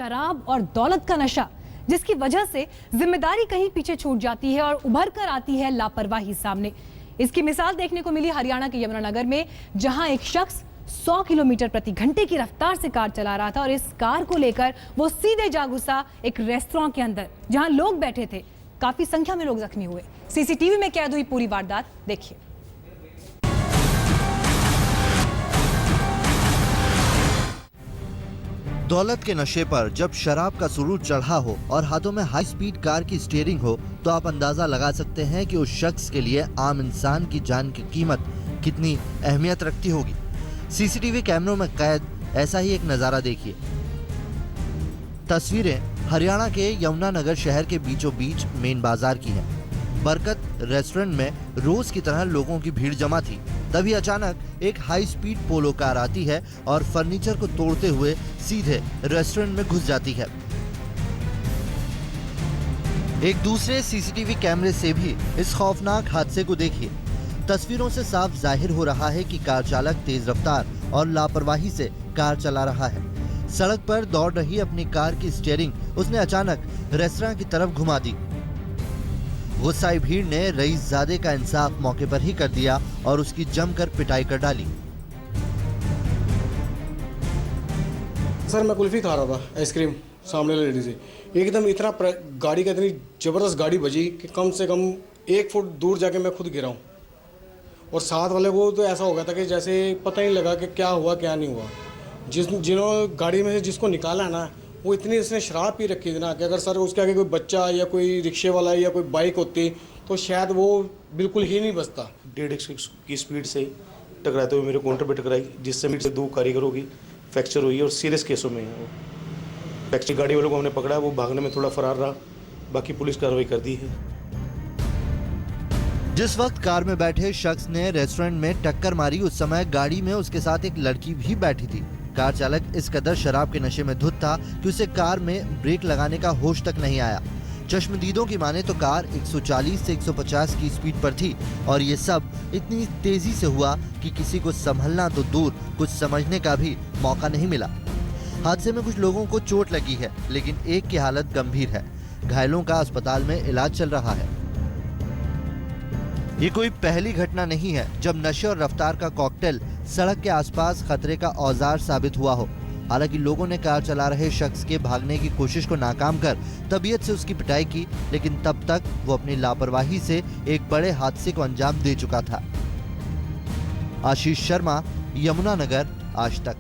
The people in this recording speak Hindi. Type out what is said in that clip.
शराब और दौलत का नशा, जिसकी वजह से जिम्मेदारी कहीं पीछे छूट जाती है और उभर कर आती है लापरवाही सामने। इसकी मिसाल देखने को मिली हरियाणा के यमुनानगर में, जहां एक शख्स 100 किलोमीटर प्रति घंटे की रफ्तार से कार चला रहा था और इस कार को लेकर वो सीधे जा घुसा एक रेस्टोरेंट के अंदर जहां लोग बैठे थे। काफी संख्या में लोग जख्मी हुए। सीसीटीवी में कैद हुई पूरी वारदात देखिए। दौलत के नशे पर जब शराब का सुरूर चढ़ा हो और हाथों में हाई स्पीड कार की स्टीयरिंग हो, तो आप अंदाजा लगा सकते हैं कि उस शख्स के लिए आम इंसान की जान की कीमत कितनी अहमियत रखती होगी। सीसीटीवी कैमरों में कैद ऐसा ही एक नजारा देखिए। तस्वीरें हरियाणा के यमुनानगर शहर के बीचों बीच मेन बाजार की हैं। बरकत रेस्टोरेंट में रोज की तरह लोगों की भीड़ जमा थी। तभी अचानक एक हाई स्पीड पोलो कार आती है और फर्नीचर को तोड़ते हुए सीधे रेस्टोरेंट में घुस जाती है। एक दूसरे सीसीटीवी कैमरे से भी इस खौफनाक हादसे को देखिए। तस्वीरों से साफ जाहिर हो रहा है कि कार चालक तेज रफ्तार और लापरवाही से कार चला रहा है। सड़क पर दौड़ रही अपनी कार की स्टीयरिंग उसने अचानक रेस्तरां की तरफ घुमा दी। गुस्साई भीड़ ने रईसजादे का इंसाफ मौके पर ही कर दिया और उसकी जमकर पिटाई कर डाली। सर, मैं कुल्फी खा रहा था, आइसक्रीम सामने वाली लेडी से एकदम इतना गाड़ी का इतनी जबरदस्त गाड़ी बजी कि कम से कम 1 फुट दूर जाके मैं खुद गिरा हूँ। और साथ वाले को तो ऐसा हो गया था कि जैसे पता ही लगा कि क्या हुआ क्या नहीं हुआ। जिन्होंने गाड़ी में से जिसको निकाला है ना, वो इतनी उसने शराब पी रखी थी ना कि अगर सर उसके आगे कोई बच्चा या कोई रिक्शे वाला या कोई बाइक होती तो शायद वो बिल्कुल ही नहीं बचता। 150 की स्पीड से टकराते हुए मेरे काउंटर पे टकराई, जिससे मेरे से 2 कारीगरों की फ्रैक्चर हुई है और सीरियस केसों में है वो। फ्रैक्चर गाड़ी वालों को हमने पकड़ा, वो भागने में थोड़ा फरार रहा, बाकी पुलिस कार्रवाई कर दी है। जिस वक्त कार में बैठे शख्स ने रेस्टोरेंट में टक्कर मारी, उस समय गाड़ी में उसके साथ एक लड़की भी बैठी थी। कार चालक इस कदर शराब के नशे में धुत था कि उसे कार में ब्रेक लगाने का होश तक नहीं आया। चश्मदीदों की माने तो कार 140 से 150 की स्पीड पर थी और ये सब इतनी तेजी से हुआ कि किसी को संभलना तो दूर, कुछ समझने का भी मौका नहीं मिला। हादसे में कुछ लोगों को चोट लगी है, लेकिन एक की हालत गंभीर है। घायलों का अस्पताल में इलाज चल रहा है। ये कोई पहली घटना नहीं है जब नशे और रफ्तार का कॉकटेल सड़क के आसपास खतरे का औजार साबित हुआ हो। हालांकि लोगों ने कार चला रहे शख्स के भागने की कोशिश को नाकाम कर तबीयत से उसकी पिटाई की, लेकिन तब तक वो अपनी लापरवाही से एक बड़े हादसे को अंजाम दे चुका था। आशीष शर्मा, यमुनानगर, आज तक।